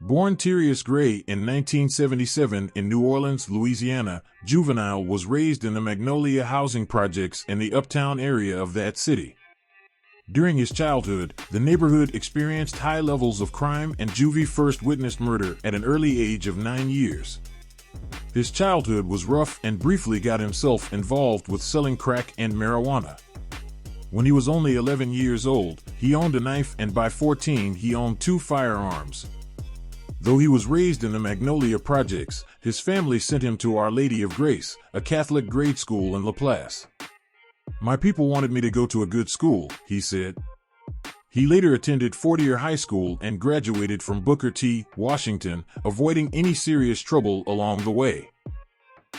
Born Tyrus Gray in 1977 in New Orleans, Louisiana, Juvenile was raised in the Magnolia housing projects in the uptown area of that city. During his childhood, the neighborhood experienced high levels of crime, and Juvie first witnessed murder at an early age of 9 years. His childhood was rough and briefly got himself involved with selling crack and marijuana. When he was only 11 years old, he owned a knife, and by 14 he owned 2 firearms. Though he was raised in the Magnolia projects, his family sent him to Our Lady of Grace, a Catholic grade school in LaPlace. "My people wanted me to go to a good school," he said. He later attended Fortier High School and graduated from Booker T, Washington, avoiding any serious trouble along the way.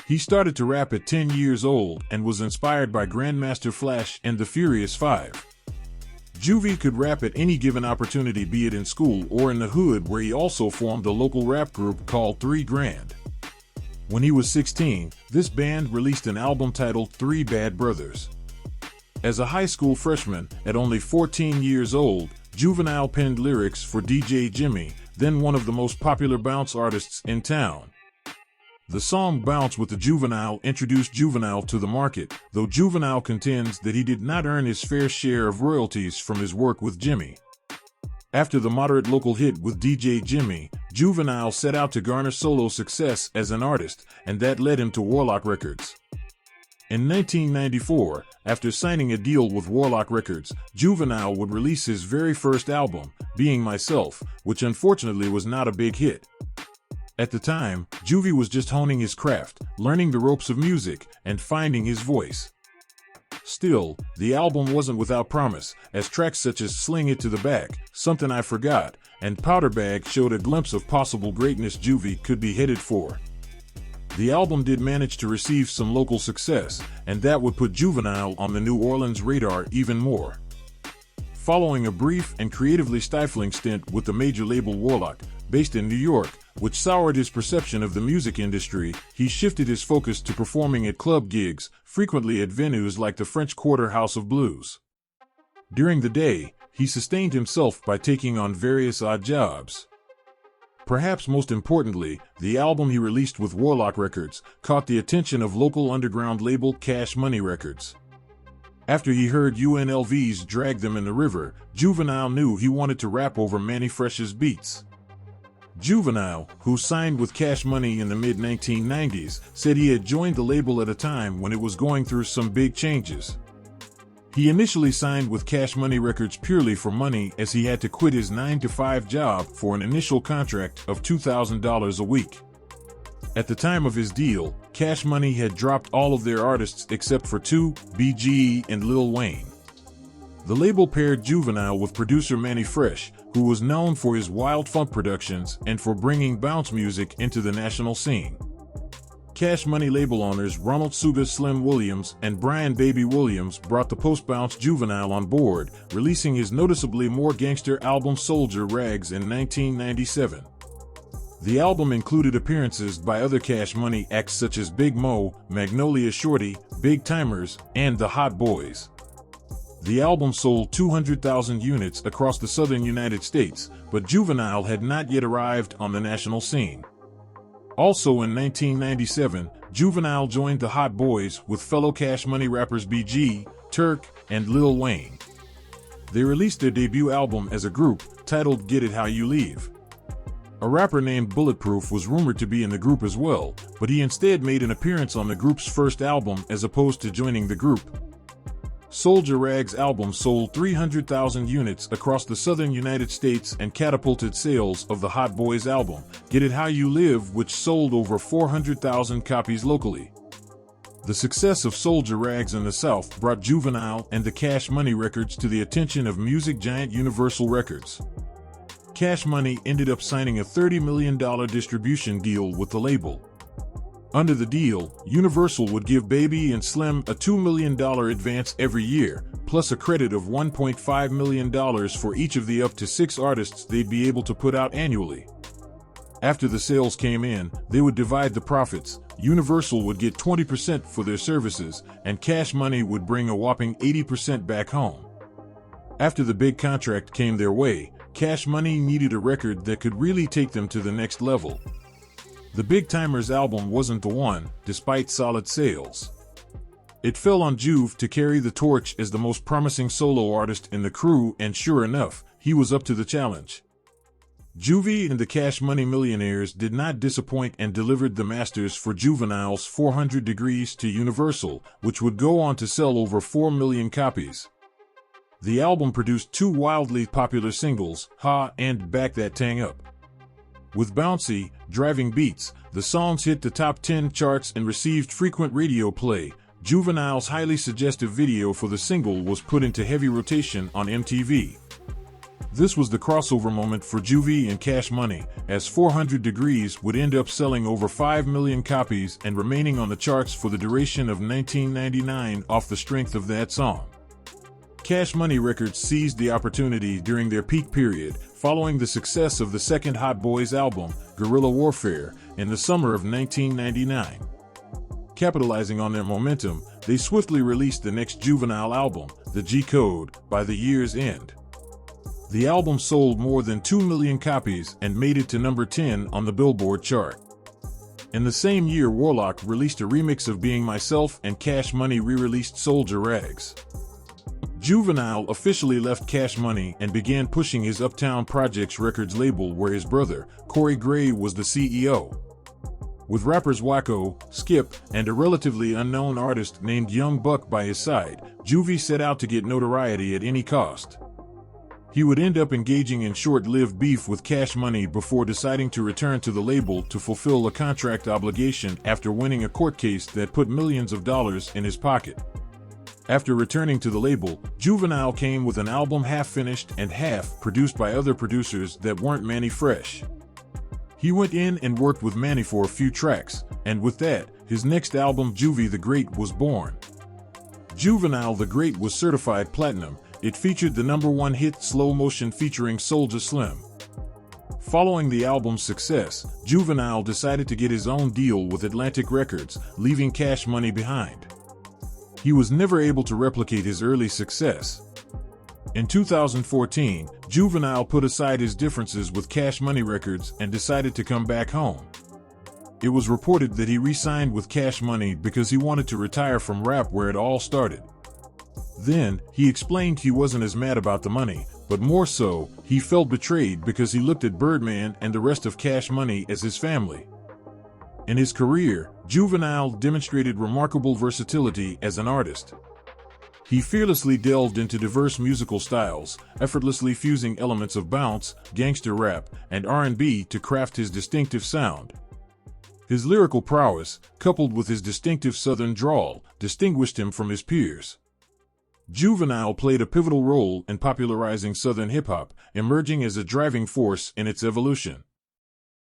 He started to rap at 10 years old and was inspired by Grandmaster Flash and the Furious Five. Juvie could rap at any given opportunity, be it in school or in the hood, where he also formed a local rap group called 3 Grand. When he was 16, this band released an album titled 3 Bad Brothers. As a high school freshman, at only 14 years old, Juvenile penned lyrics for DJ Jimmy, then one of the most popular bounce artists in town. The song Bounce with the Juvenile introduced Juvenile to the market, though Juvenile contends that he did not earn his fair share of royalties from his work with Jimmy. After the moderate local hit with DJ Jimmy, Juvenile set out to garner solo success as an artist, and that led him to Warlock Records. In 1994, after signing a deal with Warlock Records, Juvenile would release his very first album, Being Myself, which unfortunately was not a big hit. At the time, Juvie was just honing his craft, learning the ropes of music, and finding his voice. Still, the album wasn't without promise, as tracks such as Sling It to the Back, Something I Forgot, and Powder Bag showed a glimpse of possible greatness Juvie could be headed for. The album did manage to receive some local success, and that would put Juvenile on the New Orleans radar even more. Following a brief and creatively stifling stint with the major label Warlock, based in New York, which soured his perception of the music industry, he shifted his focus to performing at club gigs, frequently at venues like the French Quarter House of Blues. During the day, he sustained himself by taking on various odd jobs. Perhaps most importantly, the album he released with Warlock Records caught the attention of local underground label Cash Money Records. After he heard UNLV's Drag Them in the River, Juvenile knew he wanted to rap over Manny Fresh's beats. Juvenile, who signed with Cash Money in the mid-1990s, said he had joined the label at a time when it was going through some big changes. He initially signed with Cash Money Records purely for money, as he had to quit his 9-to-5 job for an initial contract of $2,000 a week. At the time of his deal, Cash Money had dropped all of their artists except for 2, BGE and Lil Wayne. The label paired Juvenile with producer Manny Fresh, who was known for his wild funk productions and for bringing bounce music into the national scene. Cash Money label owners Ronald Suga Slim Williams and Brian Baby Williams brought the post-bounce Juvenile on board, releasing his noticeably more gangster album Soldier Rags in 1997. The album included appearances by other Cash Money acts such as Big Mo, Magnolia Shorty, Big Timers, and the Hot Boys. The album sold 200,000 units across the southern United States, but Juvenile had not yet arrived on the national scene. Also in 1997, Juvenile joined the Hot Boys with fellow Cash Money rappers BG, Turk, and Lil Wayne. They released their debut album as a group, titled Get It How You Leave. A rapper named Bulletproof was rumored to be in the group as well, but he instead made an appearance on the group's first album as opposed to joining the group. Soldier Rag's album sold 300,000 units across the southern United States and catapulted sales of the Hot Boys album, Get It How You Live, which sold over 400,000 copies locally. The success of Soldier Rags in the South brought Juvenile and the Cash Money Records to the attention of music giant Universal Records. Cash Money ended up signing a $30 million distribution deal with the label. Under the deal, Universal would give Baby and Slim a $2 million advance every year, plus a credit of $1.5 million for each of the up to 6 artists they'd be able to put out annually. After the sales came in, they would divide the profits. Universal would get 20% for their services, and Cash Money would bring a whopping 80% back home. After the big contract came their way, Cash Money needed a record that could really take them to the next level. The Big Timers album wasn't the one, despite solid sales. It fell on Juve to carry the torch as the most promising solo artist in the crew, and sure enough, he was up to the challenge. Juvie and the Cash Money Millionaires did not disappoint and delivered the masters for Juvenile's 400 Degrees to Universal, which would go on to sell over 4 million copies. The album produced two wildly popular singles, Ha and Back That Tang Up. With bouncy, driving beats, the songs hit the top 10 charts and received frequent radio play. Juvenile's highly suggestive video for the single was put into heavy rotation on MTV. This was the crossover moment for Juvie and Cash Money, as 400 Degrees would end up selling over 5 million copies and remaining on the charts for the duration of 1999 off the strength of that song. Cash Money Records seized the opportunity during their peak period, following the success of the second Hot Boys album, Guerrilla Warfare, in the summer of 1999. Capitalizing on their momentum, they swiftly released the next Juvenile album, The G Code, by the year's end. The album sold more than 2 million copies and made it to number 10 on the Billboard chart. In the same year, Warlock released a remix of Being Myself, and Cash Money re-released Soldier Rags. Juvenile officially left Cash Money and began pushing his Uptown Projects Records label, where his brother, Corey Gray, was the CEO. With rappers Wacko, Skip, and a relatively unknown artist named Young Buck by his side, Juvie set out to get notoriety at any cost. He would end up engaging in short-lived beef with Cash Money before deciding to return to the label to fulfill a contract obligation after winning a court case that put millions of dollars in his pocket. After returning to the label, Juvenile came with an album half finished and half produced by other producers that weren't Manny Fresh. He went in and worked with Manny for a few tracks, and with that, his next album, Juvie the Great, was born. Juvenile the Great was certified platinum. It featured the #1 hit Slow Motion featuring Soulja Slim. Following the album's success, Juvenile decided to get his own deal with Atlantic Records, leaving Cash Money behind. He was never able to replicate his early success. In 2014, Juvenile put aside his differences with Cash Money Records and decided to come back home. It was reported that he re-signed with Cash Money because he wanted to retire from rap, where it all started. Then, he explained he wasn't as mad about the money, but more so, he felt betrayed because he looked at Birdman and the rest of Cash Money as his family. In his career, Juvenile demonstrated remarkable versatility as an artist. He fearlessly delved into diverse musical styles, effortlessly fusing elements of bounce, gangster rap, and R&B to craft his distinctive sound. His lyrical prowess, coupled with his distinctive Southern drawl, distinguished him from his peers. Juvenile played a pivotal role in popularizing Southern hip-hop, emerging as a driving force in its evolution.